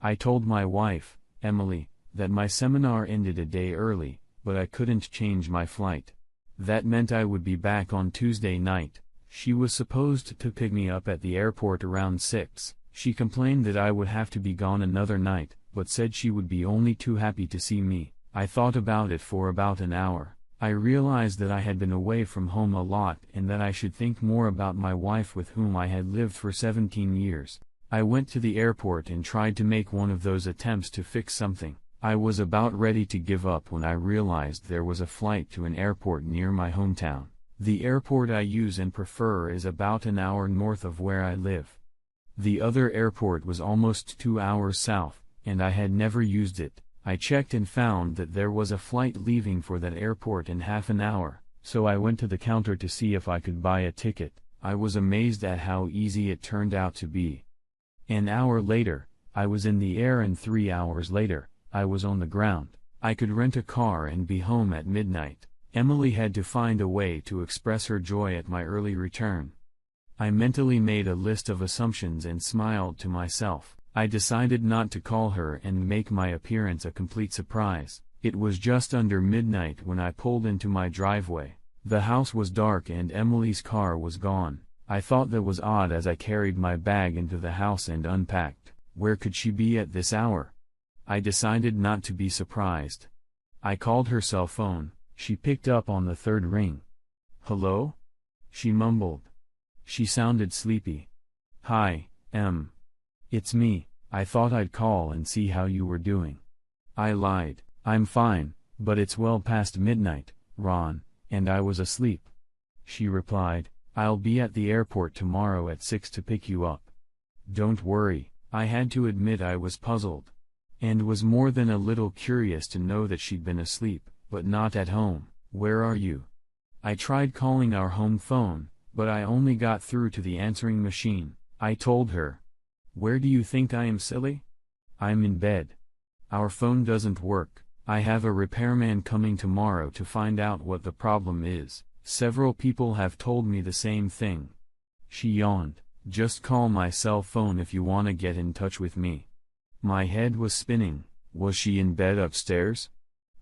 I told my wife, Emily, that my seminar ended a day early, but I couldn't change my flight. That meant I would be back on Tuesday night. She was supposed to pick me up at the airport around 6. She complained that I would have to be gone another night, but said she would be only too happy to see me. I thought about it for about an hour. I realized that I had been away from home a lot and that I should think more about my wife with whom I had lived for 17 years. I went to the airport and tried to make one of those attempts to fix something. I was about ready to give up when I realized there was a flight to an airport near my hometown. The airport I use and prefer is about an hour north of where I live. The other airport was almost 2 hours south, and I had never used it. I checked and found that there was a flight leaving for that airport in half an hour, so I went to the counter to see if I could buy a ticket. I was amazed at how easy it turned out to be. An hour later, I was in the air, and 3 hours later, I was on the ground. I could rent a car and be home at midnight. Emily had to find a way to express her joy at my early return. I mentally made a list of assumptions and smiled to myself. I decided not to call her and make my appearance a complete surprise. It was just under midnight when I pulled into my driveway. The house was dark and Emily's car was gone. I thought that was odd as I carried my bag into the house and unpacked. Where could she be at this hour? I decided not to be surprised. I called her cell phone. She picked up on the third ring. "Hello?" she mumbled. She sounded sleepy. "Hi, Em. It's me. I thought I'd call and see how you were doing." I lied. "I'm fine, but it's well past midnight, Ron, and I was asleep." She replied, "I'll be at the airport tomorrow at 6 to pick you up." "Don't worry." I had to admit I was puzzled, and was more than a little curious to know that she'd been asleep, but not at home. "Where are you?" I tried calling our home phone, but I only got through to the answering machine. I told her. "Where do you think I am, silly? I'm in bed. Our phone doesn't work. I have a repairman coming tomorrow to find out what the problem is. Several people have told me the same thing." She yawned. "Just call my cell phone if you want to get in touch with me." My head was spinning. Was she in bed upstairs?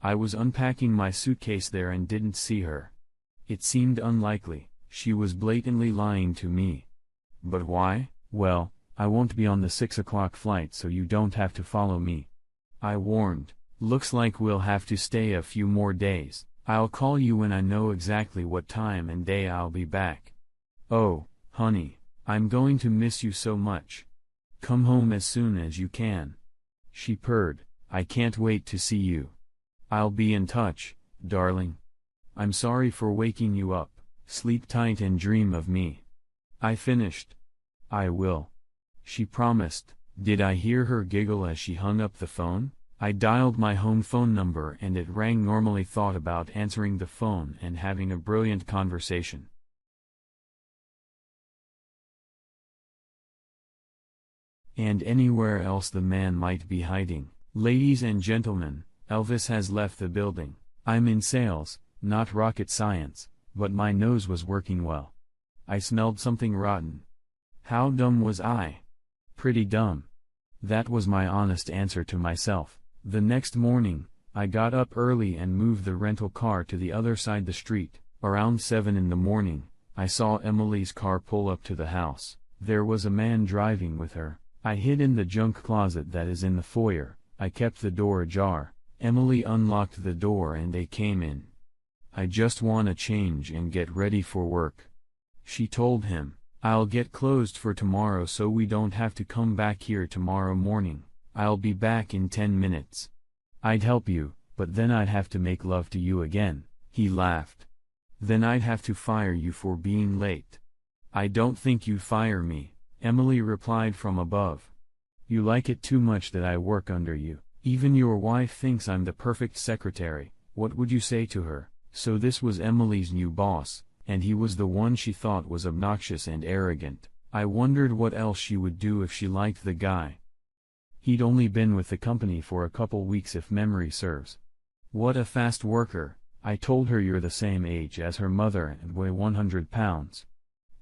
I was unpacking my suitcase there and didn't see her. It seemed unlikely. She was blatantly lying to me. But why? "Well, I won't be on the 6 o'clock flight, so you don't have to follow me," I warned. "Looks like we'll have to stay a few more days. I'll call you when I know exactly what time and day I'll be back." "Oh, honey, I'm going to miss you so much. Come home as soon as you can." She purred. "I can't wait to see you. I'll be in touch, darling. I'm sorry for waking you up. Sleep tight and dream of me." I finished. "I will," she promised. Did I hear her giggle as she hung up the phone? I dialed my home phone number and it rang normally. Thought about answering the phone and having a brilliant conversation. And anywhere else the man might be hiding. "Ladies and gentlemen, Elvis has left the building. I'm in sales, not rocket science, but my nose was working well. I smelled something rotten. How dumb was I? Pretty dumb." That was my honest answer to myself. The next morning, I got up early and moved the rental car to the other side the street. Around 7 in the morning, I saw Emily's car pull up to the house. There was a man driving with her. I hid in the junk closet that is in the foyer. I kept the door ajar. Emily unlocked the door and they came in. "I just wanna change and get ready for work," she told him. "I'll get closed for tomorrow so we don't have to come back here tomorrow morning. I'll be back in 10 minutes. I'd help you, but then I'd have to make love to you again." He laughed. "Then I'd have to fire you for being late." "I don't think you'd fire me," Emily replied from above. "You like it too much that I work under you. Even your wife thinks I'm the perfect secretary. What would you say to her?" So this was Emily's new boss, and he was the one she thought was obnoxious and arrogant. I wondered what else she would do if she liked the guy. He'd only been with the company for a couple weeks if memory serves. "What a fast worker." I told her you're the same age as her mother and weigh 100 pounds.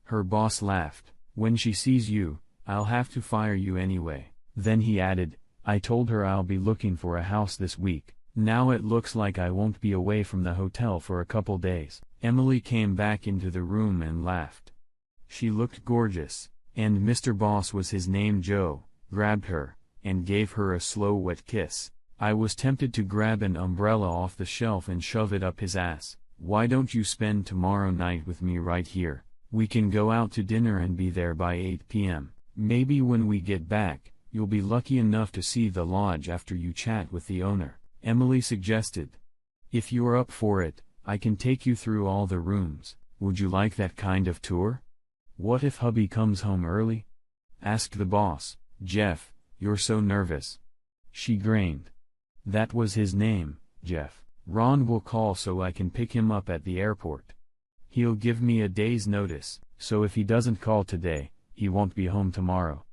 Her boss laughed. "When she sees you, I'll have to fire you anyway." Then he added, I told her I'll be looking for a house this week. Now it looks like I won't be away from the hotel for a couple days. Emily came back into the room and laughed. She looked gorgeous, and Mr. Boss, was his name, Joe, grabbed her, and gave her a slow wet kiss. I was tempted to grab an umbrella off the shelf and shove it up his ass. Why don't you spend tomorrow night with me right here? We can go out to dinner and be there by 8 p.m. Maybe when we get back, you'll be lucky enough to see the lodge after you chat with the owner, Emily suggested. If you're up for it, I can take you through all the rooms. Would you like that kind of tour? What if hubby comes home early? Asked the boss. Jeff, you're so nervous. She grinned. That was his name, Jeff. Ron will call so I can pick him up at the airport. He'll give me a day's notice, so if he doesn't call today, he won't be home tomorrow.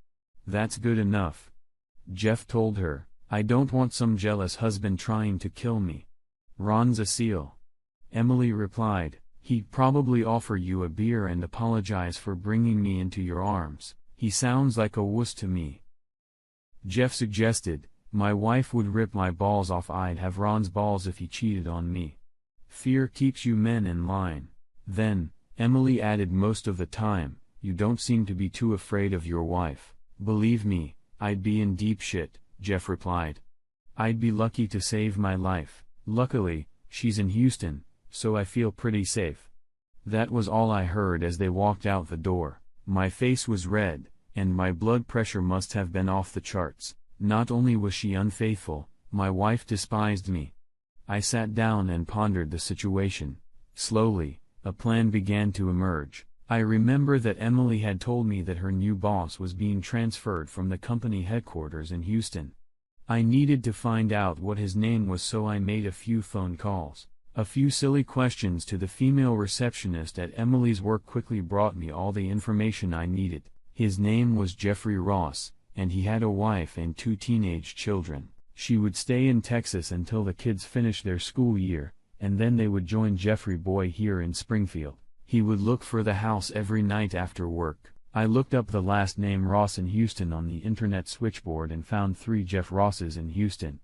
That's good enough. Jeff told her, I don't want some jealous husband trying to kill me. Ron's a SEAL. Emily replied, he'd probably offer you a beer and apologize for bringing me into your arms. He sounds like a wuss to me. Jeff suggested, my wife would rip my balls off. I'd have Ron's balls if he cheated on me. Fear keeps you men in line. Then, Emily added, most of the time, you don't seem to be too afraid of your wife. Believe me, I'd be in deep shit, Jeff replied. I'd be lucky to save my life. Luckily, she's in Houston, so I feel pretty safe. That was all I heard as they walked out the door. My face was red, and my blood pressure must have been off the charts. Not only was she unfaithful, my wife despised me. I sat down and pondered the situation. Slowly, a plan began to emerge. I remember that Emily had told me that her new boss was being transferred from the company headquarters in Houston. I needed to find out what his name was, so I made a few phone calls. A few silly questions to the female receptionist at Emily's work quickly brought me all the information I needed. His name was Jeffrey Ross, and he had a wife and 2 teenage children. She would stay in Texas until the kids finished their school year, and then they would join Jeffrey Boy here in Springfield. He would look for the house every night after work. I looked up the last name Ross in Houston on the internet switchboard and found 3 Jeff Rosses in Houston.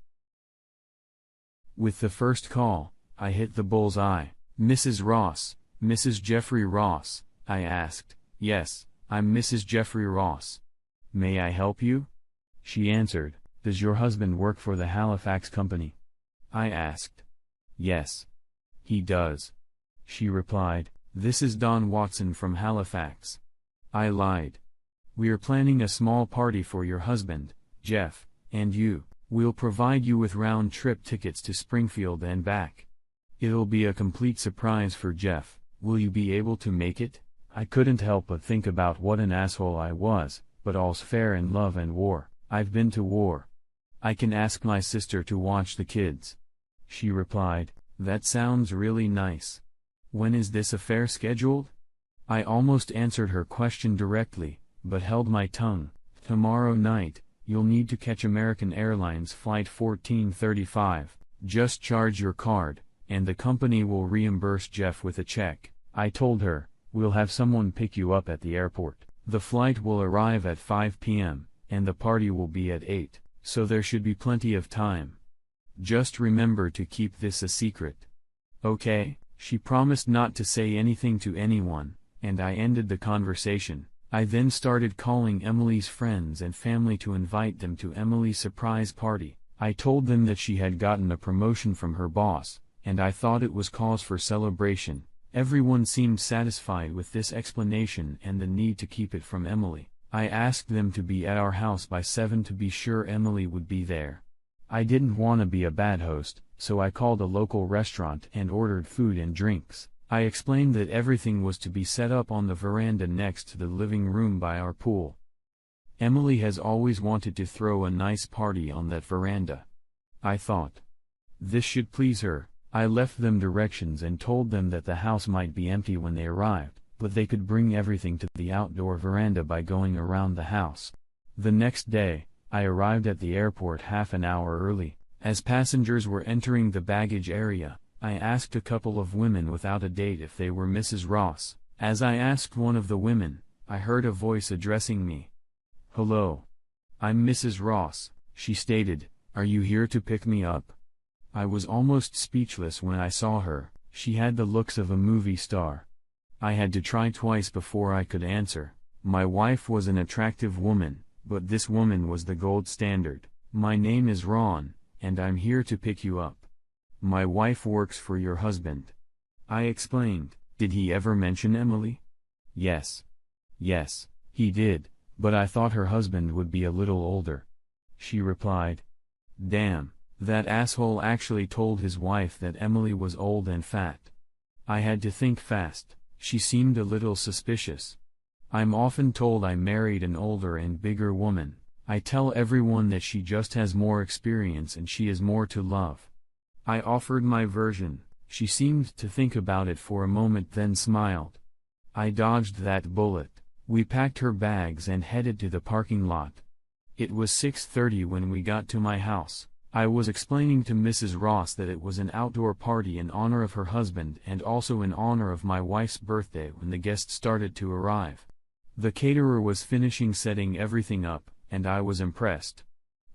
With the first call, I hit the bullseye. Mrs. Ross, Mrs. Jeffrey Ross, I asked. Yes, I'm Mrs. Jeffrey Ross. May I help you? She answered. Does your husband work for the Halifax company? I asked. Yes. He does. She replied. This is Don Watson from Halifax. I lied. We're planning a small party for your husband, Jeff, and you. We'll provide you with round-trip tickets to Springfield and back. It'll be a complete surprise for Jeff. Will you be able to make it? I couldn't help but think about what an asshole I was, but all's fair in love and war. I've been to war. I can ask my sister to watch the kids. She replied, that sounds really nice. When is this affair scheduled? I almost answered her question directly, but held my tongue. Tomorrow night, you'll need to catch American Airlines Flight 1435. Just charge your card, and the company will reimburse Jeff with a check. I told her, we'll have someone pick you up at the airport. The flight will arrive at 5 p.m., and the party will be at 8, so there should be plenty of time. Just remember to keep this a secret. Okay? She promised not to say anything to anyone, and I ended the conversation. I then started calling Emily's friends and family to invite them to Emily's surprise party. I told them that she had gotten a promotion from her boss, and I thought it was cause for celebration. Everyone seemed satisfied with this explanation and the need to keep it from Emily. I asked them to be at our house by 7 to be sure Emily would be there. I didn't want to be a bad host, so I called a local restaurant and ordered food and drinks. I explained that everything was to be set up on the veranda next to the living room by our pool. Emily has always wanted to throw a nice party on that veranda. I thought this should please her. I left them directions and told them that the house might be empty when they arrived, but they could bring everything to the outdoor veranda by going around the house. The next day, I arrived at the airport half an hour early. As passengers were entering the baggage area, I asked a couple of women without a date if they were Mrs. Ross. As I asked one of the women, I heard a voice addressing me. Hello. I'm Mrs. Ross, She stated, "Are you here to pick me up?" I was almost speechless when I saw her. She had the looks of a movie star. I had to try twice before I could answer. My wife was an attractive woman, but this woman was the gold standard. "My name is Ron, and I'm here to pick you up. My wife works for your husband," I explained. "Did he ever mention Emily?" Yes, he did, but I thought her husband would be a little older," she replied. Damn, that asshole actually told his wife that Emily was old and fat. I had to think fast. She seemed a little suspicious. I'm often told I married an older and bigger woman. I tell everyone that she just has more experience and she is more to love. I offered my version. She seemed to think about it for a moment then smiled. I dodged that bullet. We packed her bags and headed to the parking lot. It was 6:30 when we got to my house. I was explaining to Mrs. Ross that it was an outdoor party in honor of her husband and also in honor of my wife's birthday when the guests started to arrive. The caterer was finishing setting everything up, and I was impressed.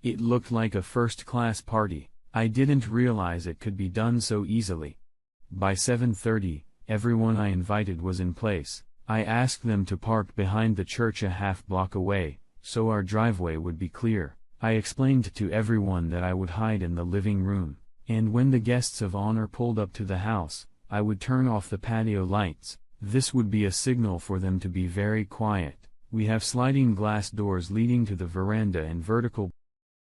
It looked like a first-class party. I didn't realize it could be done so easily. By 7:30, everyone I invited was in place. I asked them to park behind the church a half block away, so our driveway would be clear. I explained to everyone that I would hide in the living room, and when the guests of honor pulled up to the house, I would turn off the patio lights. This would be a signal for them to be very quiet. We have sliding glass doors leading to the veranda and vertical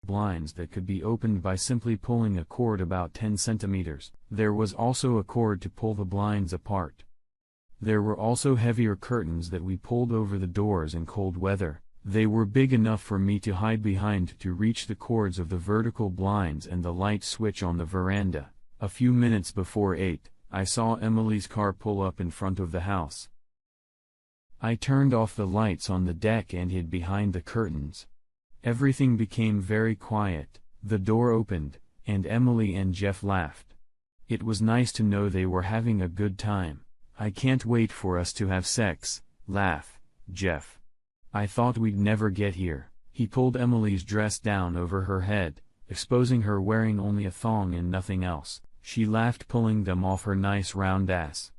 blinds that could be opened by simply pulling a cord about 10 centimeters. There was also a cord to pull the blinds apart. There were also heavier curtains that we pulled over the doors in cold weather. They were big enough for me to hide behind to reach the cords of the vertical blinds and the light switch on the veranda. A few minutes before 8, I saw Emily's car pull up in front of the house. I turned off the lights on the deck and hid behind the curtains. Everything became very quiet. The door opened, and Emily and Jeff laughed. It was nice to know they were having a good time. "I can't wait for us to have sex," laughed Jeff. "I thought we'd never get here." He pulled Emily's dress down over her head, exposing her wearing only a thong and nothing else. She laughed, pulling them off her nice round ass.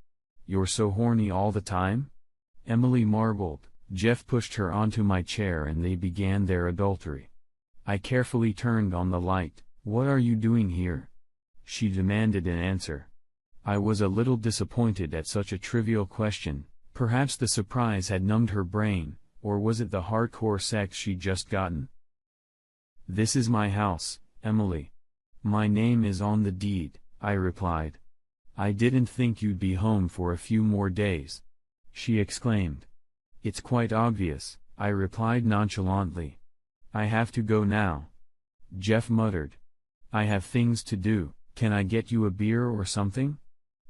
"You're so horny all the time?" Emily marveled. Jeff pushed her onto my chair and they began their adultery. I carefully turned on the light. "What are you doing here?" she demanded in answer. I was a little disappointed at such a trivial question. Perhaps the surprise had numbed her brain, or was it the hardcore sex she'd just gotten? "This is my house, Emily. My name is on the deed," I replied. "I didn't think you'd be home for a few more days," she exclaimed. "It's quite obvious," I replied nonchalantly. "I have to go now," Jeff muttered. "I have things to do. Can I get you a beer or something?"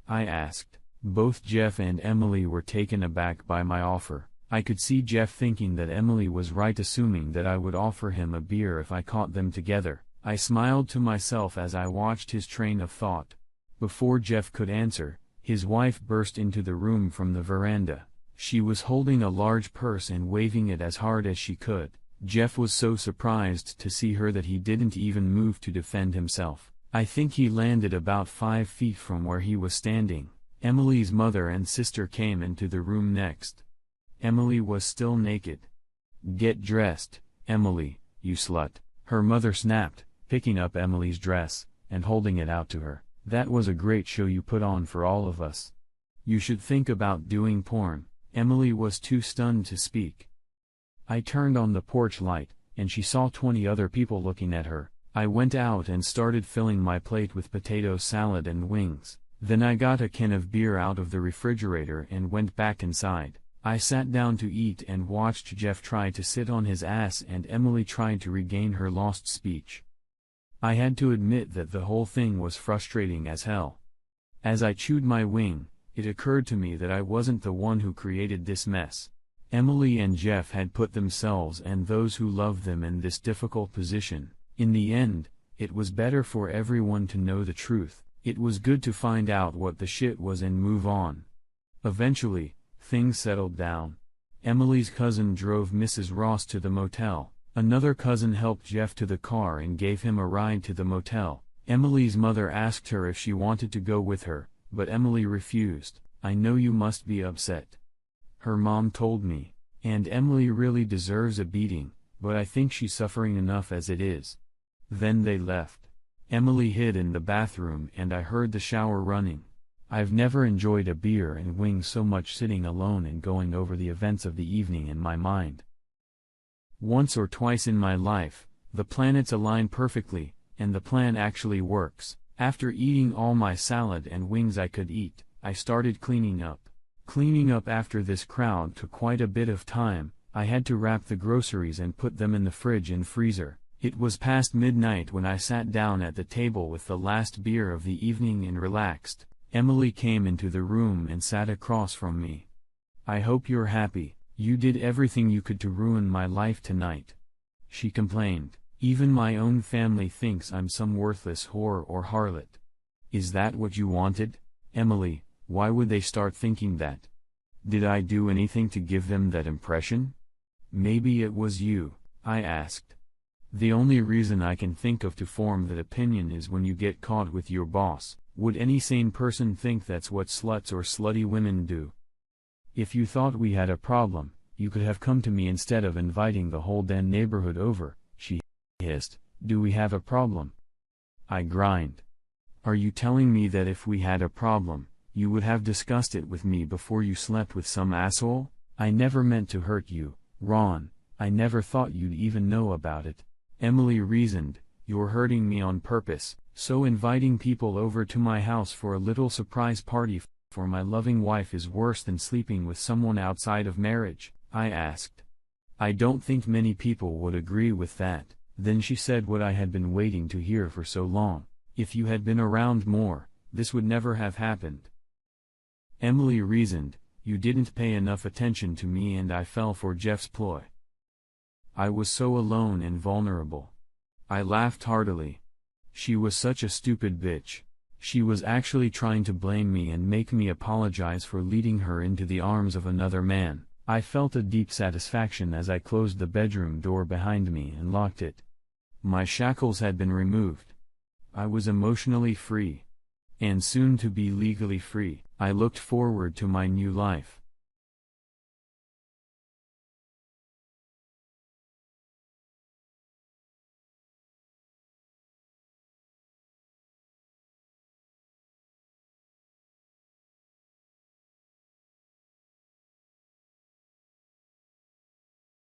I asked. Both Jeff and Emily were taken aback by my offer. I could see Jeff thinking that Emily was right, assuming that I would offer him a beer if I caught them together. I smiled to myself as I watched his train of thought. Before Jeff could answer, his wife burst into the room from the veranda. She was holding a large purse and waving it as hard as she could. Jeff was so surprised to see her that he didn't even move to defend himself. I think he landed about 5 feet from where he was standing. Emily's mother and sister came into the room next. Emily was still naked. "Get dressed, Emily, you slut," her mother snapped, picking up Emily's dress and holding it out to her. "That was a great show you put on for all of us. You should think about doing porn." Emily was too stunned to speak. I turned on the porch light, and she saw 20 other people looking at her. I went out and started filling my plate with potato salad and wings. Then I got a can of beer out of the refrigerator and went back inside. I sat down to eat and watched Jeff try to sit on his ass and Emily tried to regain her lost speech. I had to admit that the whole thing was frustrating as hell. As I chewed my wing, it occurred to me that I wasn't the one who created this mess. Emily and Jeff had put themselves and those who loved them in this difficult position. In the end, it was better for everyone to know the truth. It was good to find out what the shit was and move on. Eventually, things settled down. Emily's cousin drove Mrs. Ross to the motel. Another cousin helped Jeff to the car and gave him a ride to the motel. Emily's mother asked her if she wanted to go with her, but Emily refused. "I know you must be upset," her mom told me, "and Emily really deserves a beating, but I think she's suffering enough as it is." Then they left. Emily hid in the bathroom and I heard the shower running. I've never enjoyed a beer and wings so much sitting alone and going over the events of the evening in my mind. Once or twice in my life, the planets align perfectly, and the plan actually works. After eating all my salad and wings I could eat, I started cleaning up. Cleaning up after this crowd took quite a bit of time. I had to wrap the groceries and put them in the fridge and freezer. It was past midnight when I sat down at the table with the last beer of the evening and relaxed. Emily came into the room and sat across from me. "I hope you're happy. You did everything you could to ruin my life tonight," she complained. "Even my own family thinks I'm some worthless whore or harlot." "Is that what you wanted, Emily? Why would they start thinking that? Did I do anything to give them that impression?" "Maybe it was you," I asked. "The only reason I can think of to form that opinion is when you get caught with your boss. Would any sane person think that's what sluts or slutty women do? If you thought we had a problem, you could have come to me instead of inviting the whole damn neighborhood over," she hissed. "Do we have a problem?" I grinned. "Are you telling me that if we had a problem, you would have discussed it with me before you slept with some asshole? I never meant to hurt you, Ron. I never thought you'd even know about it," Emily reasoned. "You're hurting me on purpose, so inviting people over to my house for a little surprise party for my loving wife is worse than sleeping with someone outside of marriage?" I asked. "I don't think many people would agree with that." Then she said what I had been waiting to hear for so long. "If you had been around more, this would never have happened." Emily reasoned. "You didn't pay enough attention to me and I fell for Jeff's ploy. I was so alone and vulnerable." I laughed heartily. She was such a stupid bitch. She was actually trying to blame me and make me apologize for leading her into the arms of another man. I felt a deep satisfaction as I closed the bedroom door behind me and locked it. My shackles had been removed. I was emotionally free. And soon to be legally free. I looked forward to my new life.